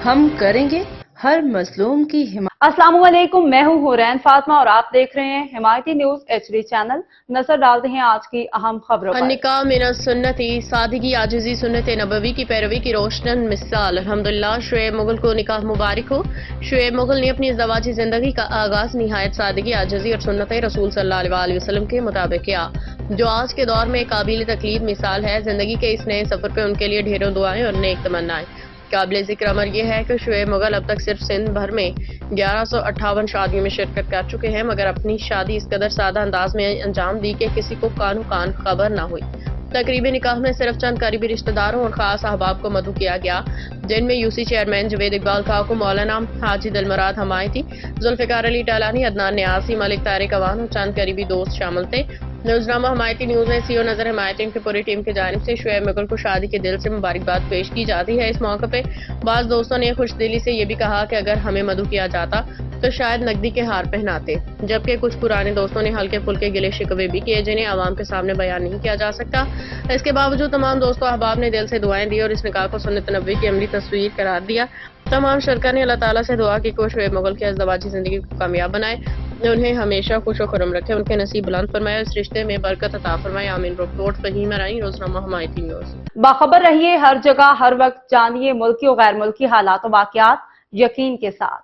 ہم کریں گے ہر مظلوم کی حمایت۔ السلام علیکم، میں ہوں حورین فاطمہ اور آپ دیکھ رہے ہیں حمایتی نیوز HD چینل۔ نظر ڈالتے ہیں آج کی اہم خبروں پر۔ النکاح من السنتی، سادگی عاجزی سنت نبوی کی پیروی کی روشن مثال۔ الحمدللہ، شعیب مغل کو نکاح مبارک ہو۔ شعیب مغل نے اپنی ازدواجی زندگی کا آغاز نہایت سادگی، عاجزی اور سنت رسول صلی اللہ علیہ وسلم کے مطابق کیا، جو آج کے دور میں قابل تقلید مثال ہے۔ زندگی کے اس نئے سفر پہ ان کے لیے ڈھیروں دعائیں اور نیک تمنائیں۔ قابل ذکر امر یہ ہے کہ شعیب مغل اب تک صرف سندھ بھر میں 1158 شادیوں میں شرکت کر چکے ہیں، مگر اپنی شادی اس قدر سادہ انداز میں انجام دی کہ کسی کو کانو کان خبر نہ ہوئی۔ تقریبی نکاح میں صرف چند قریبی رشتہ داروں اور خاص احباب کو مدعو کیا گیا، جن میں UC چیئرمین جوید اقبال کاکو، مولانا حاجی دلمراد حمایتی، ذوالفقار علی ٹالانی، عدنان نیازی، ملک طارق عوان اور چند قریبی دوست شامل تھے۔ نیوزنامہ حمایتی نیوز میں CEO نظر حمایتین کی پوری ٹیم کی جانب سے شعیب مغل کو شادی کے دل سے مبارکباد پیش کی جاتی ہے۔ اس موقع پہ بعض دوستوں نے خوش دلی سے یہ بھی کہا کہ اگر ہمیں مدعو کیا جاتا تو شاید نقدی کے ہار پہناتے، جبکہ کچھ پرانے دوستوں نے ہلکے پھلکے گلے شکوے بھی کیے جنہیں عوام کے سامنے بیان نہیں کیا جا سکتا۔ اس کے باوجود تمام دوستوں احباب نے دل سے دعائیں دی اور اس نکاح کو سنت نبوی کی عملی تصویر قرار دیا۔ تمام شرکا نے اللہ تعالیٰ سے دعا کی کہ وہ شعیب مغل کی ازدواجی زندگی کو کامیاب بنائے، انہیں ہمیشہ خوش و خرم رکھے، ان کے نصیب بلند فرمائے، اس رشتے میں برکت عطا فرمائے، آمین۔ رپورٹ فہیم رائی، روزنامہ حمایتی نیوز۔ باخبر رہیے ہر جگہ ہر وقت، جانیے ملکی و غیر ملکی حالات و واقعات یقین کے ساتھ۔